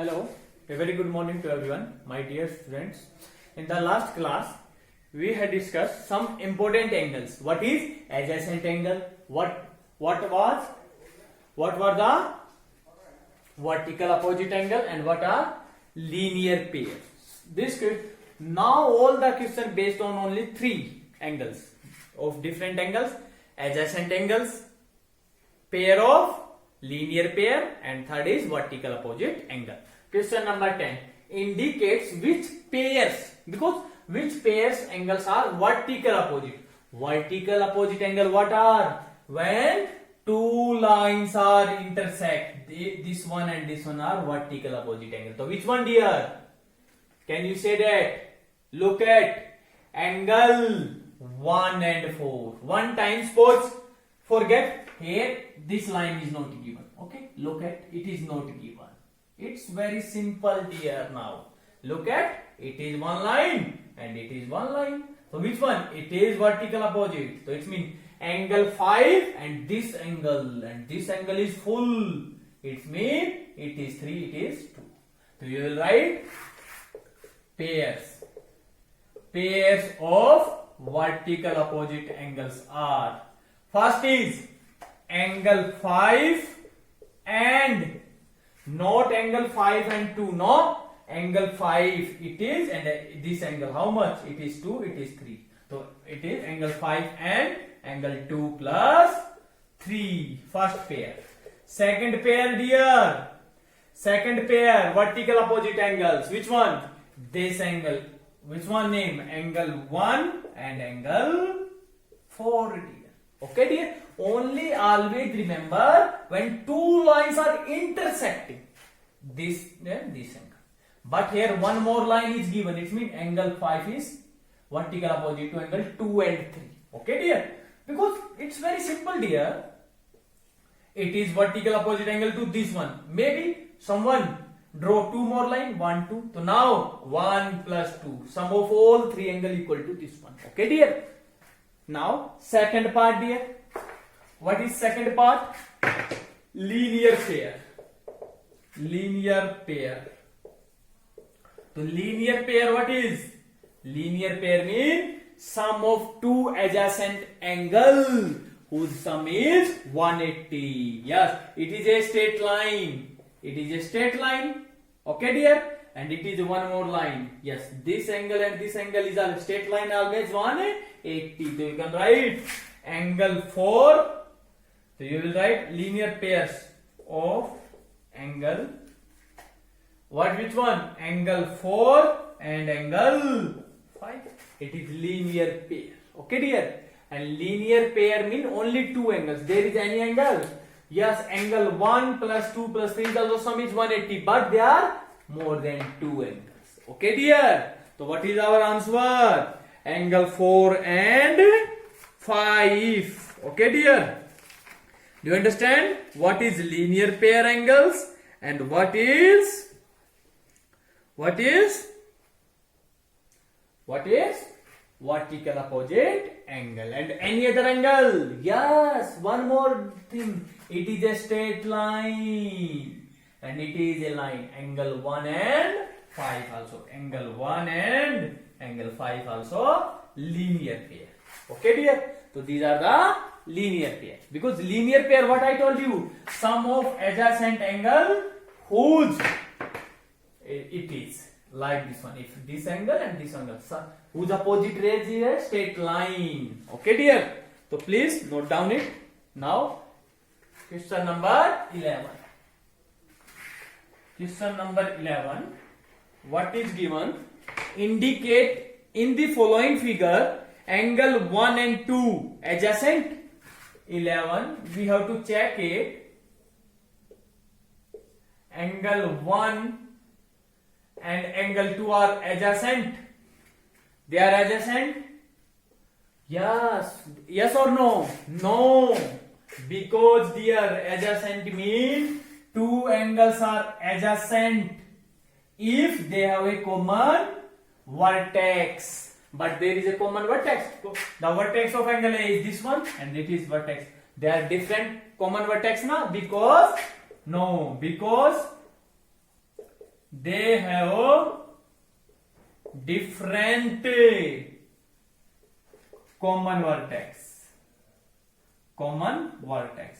Hello, a very good morning to everyone, my dear students. In the last class, we had discussed some important angles. What is adjacent angle? What were the vertical opposite angle and what are linear pairs? Now all the question based on only three angles of different angles: adjacent angles, pair of linear pair, and third is vertical opposite angle. Question number 10 indicates which pairs, because which pairs angles are vertical opposite. Vertical opposite angle what are? When two lines are intersect, this one and this one are vertical opposite angle. So which one, dear? Can you say that? Look at angle 1 and 4. 1 times suppose, forget here this line is not given. Okay, look at it is not given. It's very simple, dear. Now look at it is one line and it is one line. So which one? It is vertical opposite. So it means angle 5 and this angle is full. It means it is 3, it is 2. So you will write pairs of vertical opposite angles are, first is angle 5 and not angle 5 and 2, no, angle 5 it is, and this angle how much? It is 2, it is 3. So it is angle 5 and angle 2 plus 3, first pair. Second pair, dear, second pair vertical opposite angles, which one? This angle, which one name? Angle 1 and angle 4, dear. Okay, dear. Only always remember when two lines are intersecting, this and this angle. But here one more line is given. It means angle 5 is vertical opposite to angle 2 and 3. Okay, dear. Because it's very simple, dear. It is vertical opposite angle to this one. Maybe someone draw two more line, 1, 2. So now 1 plus 2. Sum of all three angle equal to this one. Okay, dear. Now second part, dear. What is second part? Linear pair. Linear pair. So linear pair what is? Linear pair means sum of two adjacent angles whose sum is 180. Yes, it is a straight line. It is a straight line. Okay, dear. And it is one more line. Yes, this angle and this angle is a straight line, always 180. So you can write angle 4. So you will write linear pairs of angle. Which one? Angle 4 and angle 5. It is linear pair. Okay, dear. And linear pair mean only two angles. There is any angle? Yes, angle 1 plus 2 plus 3 also sum is 180. But there are more than two angles. Okay, dear. So what is our answer? Angle 4 and 5. Okay, dear. Do you understand what is linear pair angles and what is vertical opposite angle and any other angle? Yes, one more thing. It is a straight line and it is a line. Angle 1 and 5 also. Angle 1 and angle 5 also linear pair. Okay, dear. So these are the linear pair. Because linear pair, what I told you, sum of adjacent angle whose it is like this one. If this angle and this angle, whose opposite rays is a straight line. Okay, dear. So please note down it. Now question number 11. Question number 11. What is given? Indicate in the following figure angle 1 and 2 adjacent. 11. We have to check it. Angle 1 and angle 2 are adjacent. They are adjacent. Yes. Yes or no? No. Because dear, adjacent means two angles are adjacent if they have a common vertex. But there is a common vertex. The vertex of angle A is this one and it is vertex. They are different common vertex now because they have different common vertex. Common vertex.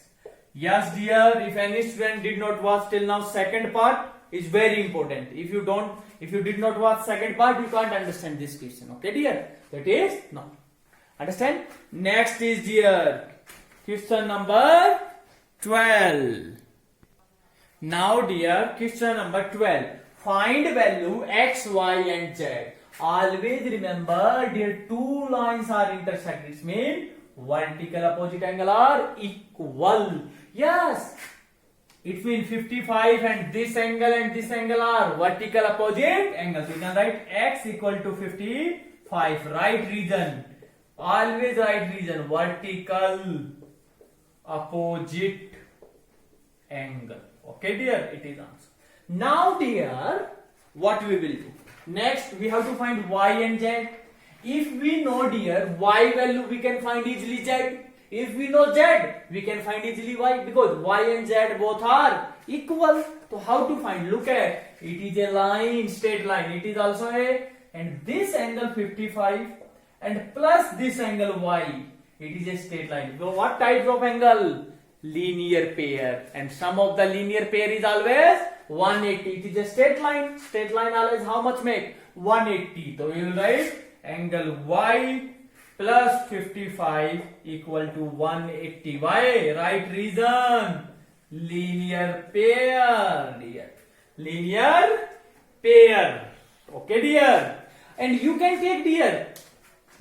Yes, dear, if any student did not watch till now, second part is very important. If you did not watch second part, you can't understand this question. Okay, dear? That is no. Understand? Next is, dear, question number 12. Now, dear, question number 12. Find value x, y, and z. Always remember, dear, two lines are intersecting. It means vertical opposite angle are equal. Yes, it means 55 and this angle are vertical opposite angles. You can write x equal to 55. Right reason. Always right reason. Vertical opposite angle. Okay, dear, it is answer. Now, dear, what we will do? Next, we have to find y and z. If we know, dear, y value, we can find easily z. If we know z, we can find easily y, because y and z both are equal. So how to find? Look at it is a line, straight line. It is also a, and this angle 55 and plus this angle y. It is a straight line. So what types of angle? Linear pair, and sum of the linear pair is always 180. It is a straight line. Straight line always how much make? 180. So we will write angle y plus 55 equal to 180. Why? Right reason. Linear pair, dear. Linear pair. Okay, dear. And you can take, dear,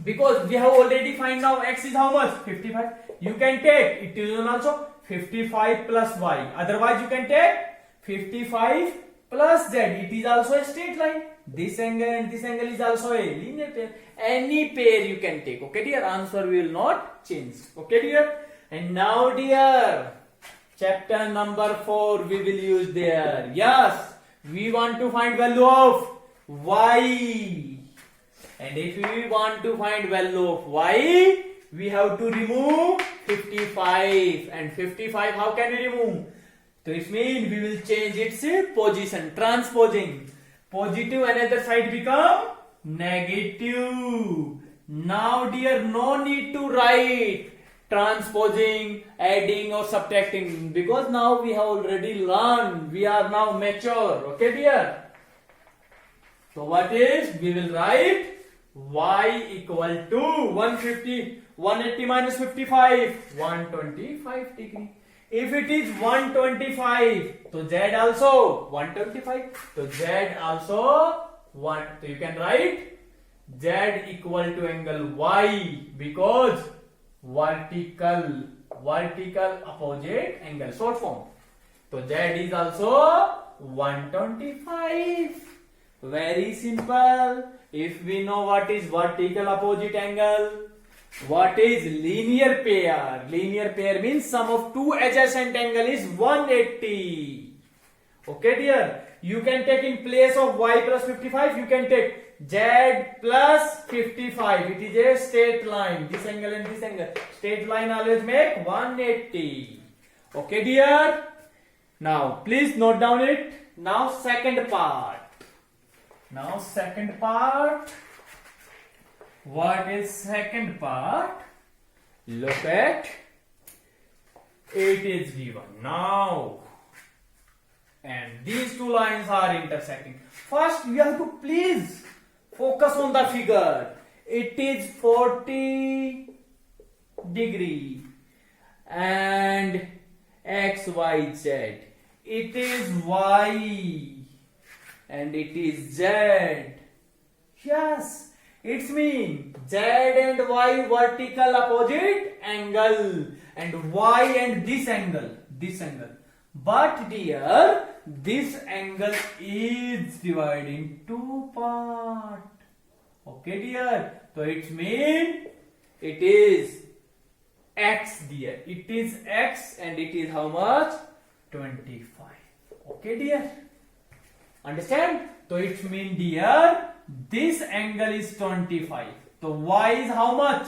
because we have already find now x is how much? 55. You can take it is also 55 plus y. Otherwise, you can take 55 plus z. It is also a straight line. This angle and this angle is also a linear pair. Any pair you can take. Okay, dear. Answer will not change. Okay, dear. And now, dear, chapter number 4 we will use there. Yes, we want to find value of y. And if we want to find value of y, we have to remove 55. And 55, how can we remove? So it means we will change its position, transposing. Positive another side become negative. Now, dear, no need to write transposing, adding or subtracting, because now we have already learned. We are now mature. Okay, dear? So what is? We will write y equal to 180 minus 55, 125 degree. If it is 125, so z also 125. So z also 1. So you can write z equal to angle y, because vertical opposite angle, short form. So z is also 125. Very simple. If we know what is vertical opposite angle, what is linear pair? Linear pair means sum of two adjacent angle is 180. Okay, dear. You can take in place of y plus 55, you can take z plus 55. It is a straight line. This angle and this angle. Straight line always make 180. Okay, dear. Now, please note down it. Now, second part. What is second part? Look at it is given now, and these two lines are intersecting. First, you have to please focus on the figure. It is 40 degree and x, y, z. It is y and it is z. Yes, it means z and y vertical opposite angle, and y and this angle. But, dear, this angle is divided in two parts. Okay, dear. So it means it is x, dear. It is x and it is how much? 25. Okay, dear. Understand? So it means, dear, this angle is 25. So y is how much?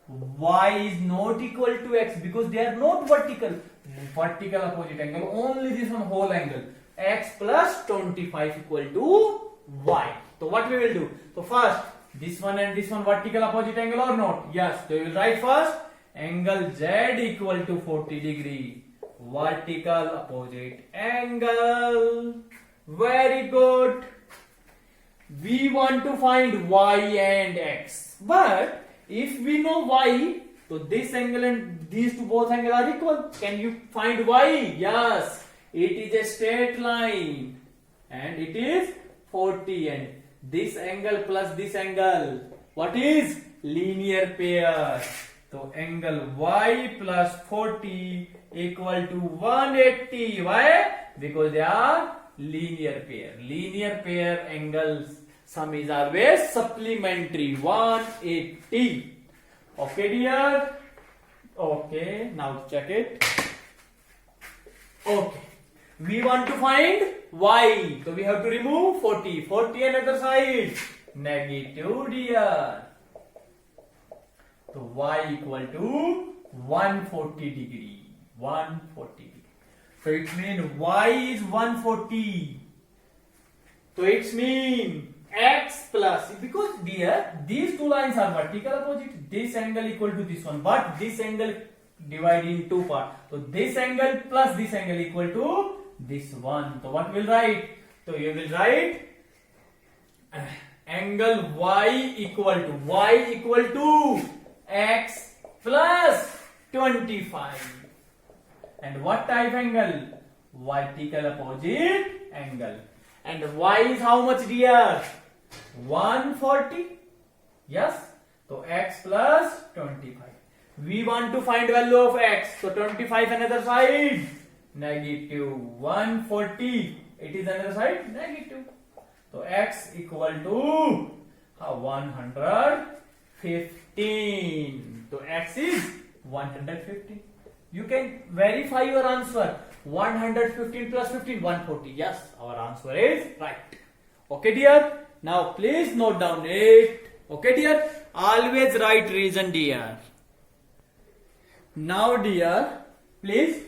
Y is not equal to x, because they are not vertical. Vertical opposite angle, only this one whole angle. x plus 25 equal to y. So what we will do? So first, this one and this one vertical opposite angle or not? Yes. So we will write first angle z equal to 40 degree. Vertical opposite angle. Very good. We want to find y and x. But if we know y, so this angle and these two both angles are equal. Can you find y? Yes. It is a straight line and it is 40, and this angle plus this angle, what is? Linear pair. So angle y plus 40 equal to 180. Why? Because they are linear pair. Linear pair angles sum is always supplementary. 180. Okay, dear. Okay, now check it. Okay, we want to find y, so we have to remove 40. 40 another side, negative, dear. So y equal to 140 degree. 140 degree. So it means y is 140. So it means x plus, because dear, these two lines are vertical opposite. This angle equal to this one, but this angle divided in two parts. So this angle plus this angle equal to this one. So what will write? So you will write angle y equal to x plus 25. And what type angle? Vertical opposite angle. And y is how much, dear? 140. Yes. So x plus 25. We want to find value of x. So 25 another side, negative. 140. It is another side, negative. So x equal to 115. So x is 115. You can verify your answer. 115 plus 15, 140. Yes, our answer is right. Okay, dear. Now please note down it. Okay, dear. Always write reason, dear. Now, dear, please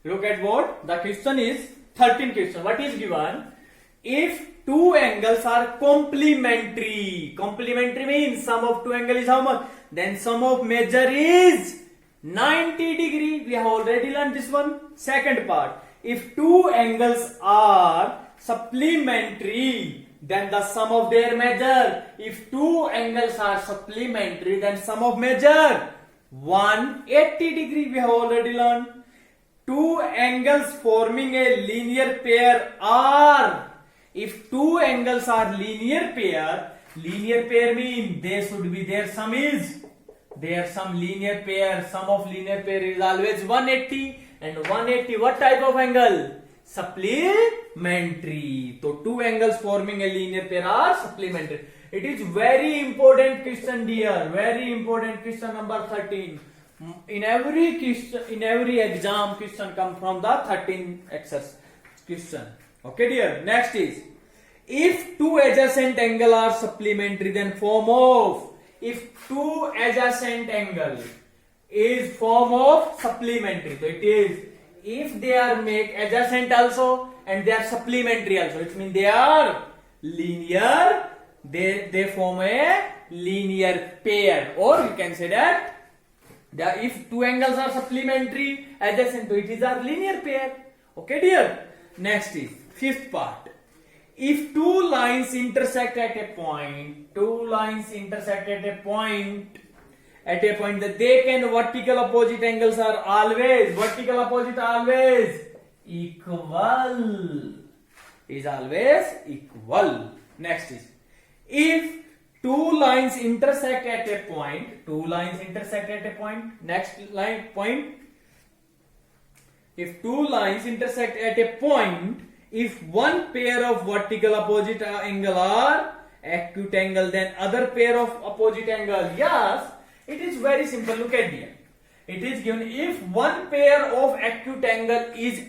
look at what the question is. 13th question. What is given? If two angles are complementary. Complementary means sum of two angles is how much? Then sum of measure is 90 degree. We have already learned this one. Second part. If two angles are supplementary, then the sum of their measure. If two angles are supplementary, then sum of measure 180 degree. We have already learned. Two angles forming a linear pair are. If two angles are linear pair means they should be their sum is. Their sum linear pair. Sum of linear pair is always 180. And 180 what type of angle? Supplementary. So two angles forming a linear pair are supplementary. It is very important question, dear. Very important question number 13. In every question, in every exam, question come from the 13th exercise question. Okay, dear. Next is, if two adjacent angle are supplementary, then form of. If two adjacent angle is form of supplementary, so it is if they are make adjacent also and they are supplementary also. It means they are linear. They form a linear pair, or you can say that if two angles are supplementary adjacent, so it is a linear pair. Okay, dear. Next is fifth part. If two lines intersect at a point, that they can vertical opposite angles are always equal. Is always equal. Next is, if two lines intersect at a point, next line point. If two lines intersect at a point, if one pair of vertical opposite angle are acute angle, then other pair of opposite angle. Yes, it is very simple. Look at here. It is given if one pair of acute angle is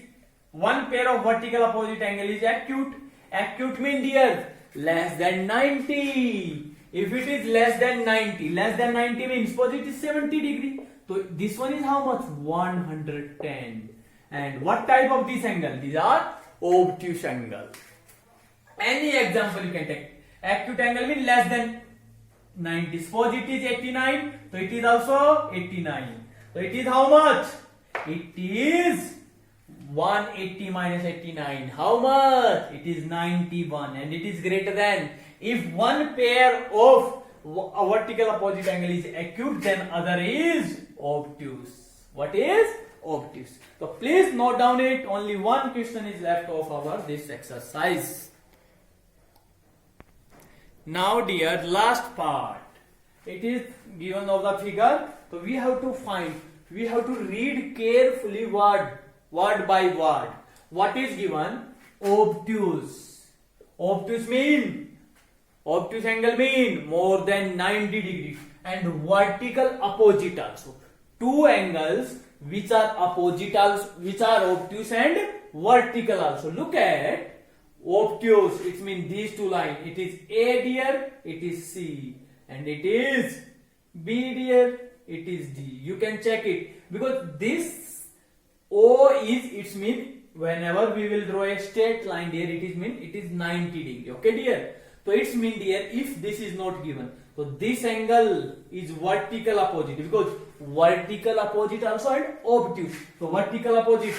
one pair of vertical opposite angle is acute. Acute means, dear, less than 90. If it is less than 90 means suppose it is 70 degree. So this one is how much? 110. And what type of this angle? These are obtuse angle. Any example you can take. Acute angle means less than 90. Suppose it is 89, so it is also 89. So it is how much? It is 180 minus 89. How much? It is 91, and it is greater than. If one pair of a vertical opposite angle is acute, then other is obtuse. What is obtuse? So please note down it. Only one question is left of our this exercise. Now dear, last part. It is given of the figure. So we have to find. We have to read carefully word by word. What is given? Obtuse. Obtuse mean? Obtuse angle mean more than 90 degrees, and vertical opposite also. Two angles which are opposite also, which are obtuse and vertical also. Look at obtuse. It means these two lines. It is A dear, it is C, and it is B dear, it is D. You can check it because this O is, it means whenever we will draw a straight line there, it is mean it is 90 degree. Okay dear. So it's mean dear, if this is not given, so this angle is vertical opposite, because vertical opposite also and obtuse. So vertical opposite,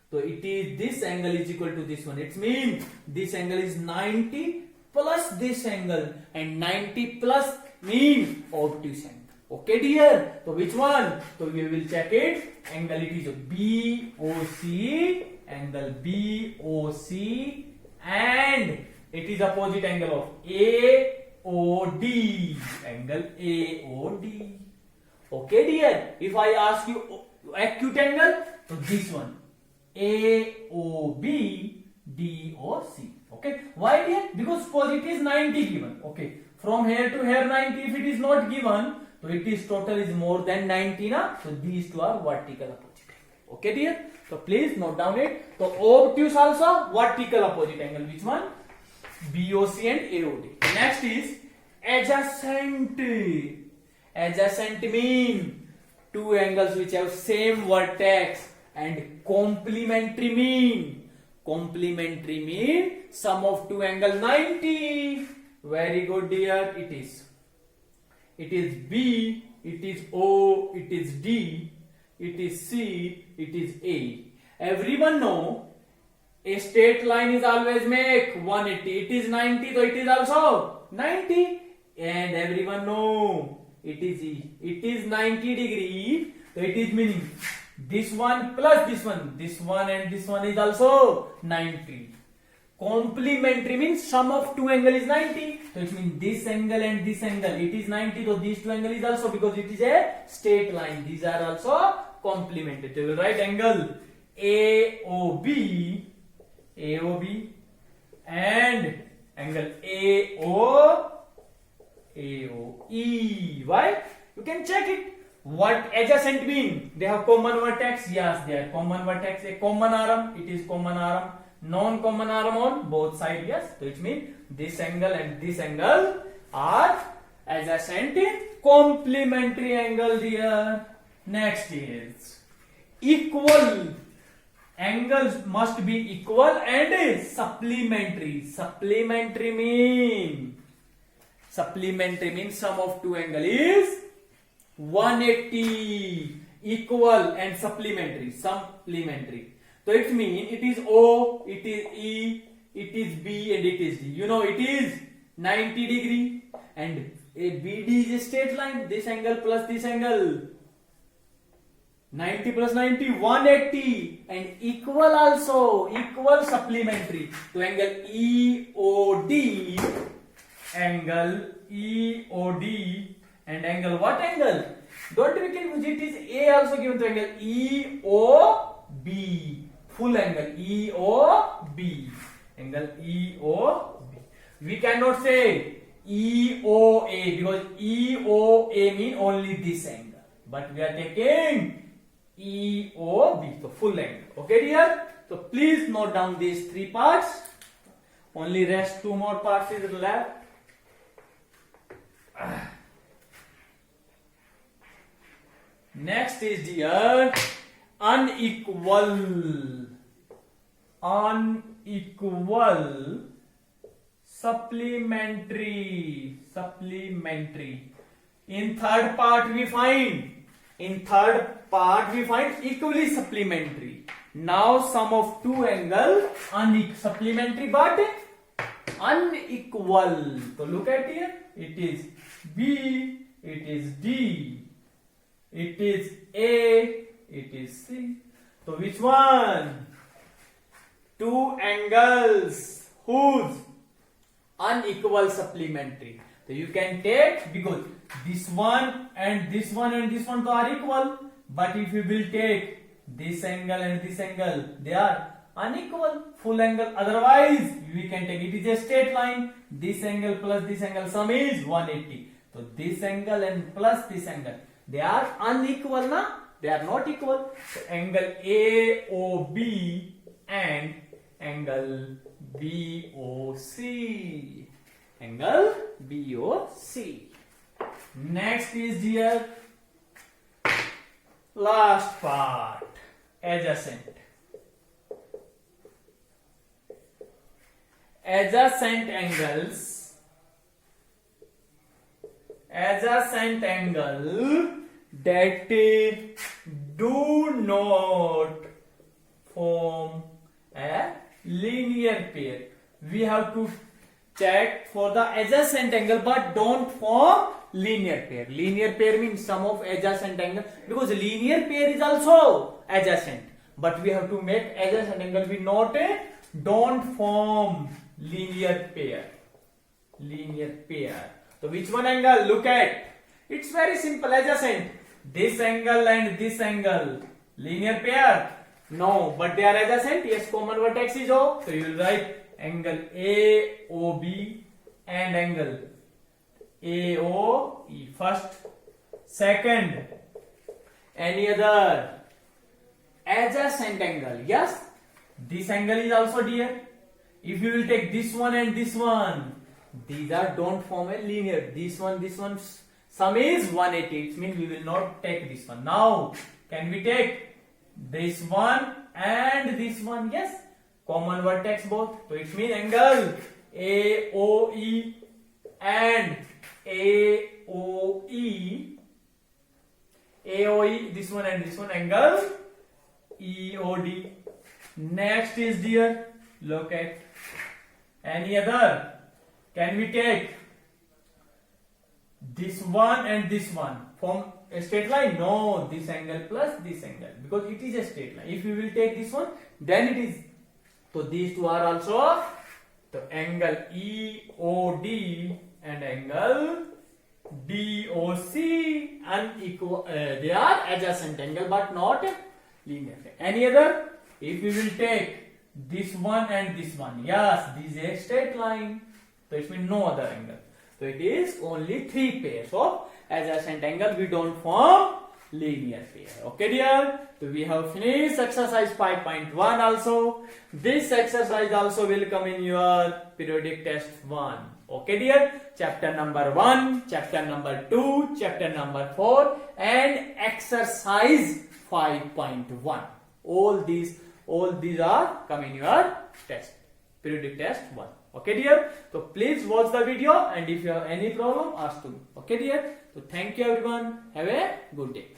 so it is this angle is equal to this one. It means this angle is 90 plus this angle, and 90 plus mean obtuse angle. Okay dear. So which one? So we will check it. Angle it is BOC, angle BOC, and it is opposite angle of AOD, angle AOD. Okay dear. If I ask you acute angle, so this one AOB DOC. Okay. Why dear? Because suppose it is 90 given. Okay. From here to here 90. If it is not given, so it is total is more than 90 na. So these two are vertical opposite angle. Okay dear. So please note down it. So obtuse also vertical opposite angle. Which one? BOC and AOD. Next is adjacent. Adjacent mean two angles which have same vertex, and complementary mean. Complementary mean sum of two angle 90. Very good dear. It is B, it is O, it is D, it is C, it is A. Everyone know a straight line is always make 180. It is 90, so it is also 90. And everyone know it is E. It is 90 degree, so it is meaning this one plus this one and this one is also 90. Complementary means sum of two angle is 90. So it means this angle and this angle, it is 90. So these two angle is also, because it is a straight line. These are also complementary. So we will write angle AOB and angle AOE. Why? You can check it. What adjacent mean? They have common vertex. Yes, they are common vertex. A common arm. It is common arm. Non-common arm on both sides. Yes. So it means this angle and this angle are adjacent complementary angle here. Next is equal. Angles must be equal and supplementary. Supplementary means sum of two angle is 180. Equal and supplementary. So it means it is O, it is E, it is B, and it is D. You know it is 90 degree, and a BD is a straight line. This angle plus this angle, 90 plus 90, 180, and equal also, equal supplementary. So angle EOD, and angle what angle? Don't be confused, it is A also given to angle EOB. Full angle EOB. Angle EOB. We cannot say EOA because EOA mean only this angle. But we are taking EOB. So full angle. Okay dear? So please note down these three parts. Only rest two more parts is left. Next is dear unequal unequal supplementary. In third part we find equally supplementary. Now sum of two angles supplementary but unequal. So look at here. It is B, it is D, it is A, it is C. So which one? Two angles whose unequal supplementary. So you can take, because this one and this one and this one are equal, but if you will take this angle and this angle, they are unequal, full angle. Otherwise we can take, it is a straight line, this angle plus this angle, sum is 180. So this angle and plus this angle, they are unequal, na? They are not equal. So angle AOB and angle BOC. Angle BOC. Next is here last part, adjacent. Adjacent angle that do not form a linear pair. We have to check for the adjacent angle but don't form linear pair. Linear pair means sum of adjacent angle, because linear pair is also adjacent, but we have to make adjacent angle be not a don't form linear pair. So which one angle? Look at, it's very simple, adjacent. This angle and this angle, linear pair? No, but they are adjacent. Yes, common vertex is O. So you will write angle AOB and angle AOE. First, second, any other adjacent angle? Yes, this angle is also dear. If you will take this one and this one, these are don't form a linear. This one, sum is 180. It means we will not take this one. Now, can we take this one and this one? Yes, common vertex both. So it means angle AOE and AOE, this one and this one, angle EOD. Next is dear, look at any other. Can we take this one and this one from a straight line? No, this angle plus this angle, because it is a straight line. If you will take this one, then it is. So these two are also the angle EOD and angle DOC unequal. They are adjacent angle but not linear. Any other? If we will take this one and this one, yes, this is a straight line. So it means no other angle. So it is only three pairs of adjacent angle. We don't form linear pair. Okay dear. So we have finished exercise 5.1 also. This exercise also will come in your periodic test 1. Okay dear. Chapter number 1, chapter number 2, chapter number 4 and exercise 5.1. All these are coming in your test, periodic test 1. Okay dear. So please watch the video and if you have any problem, ask to me. Okay dear. So thank you everyone. Have a good day.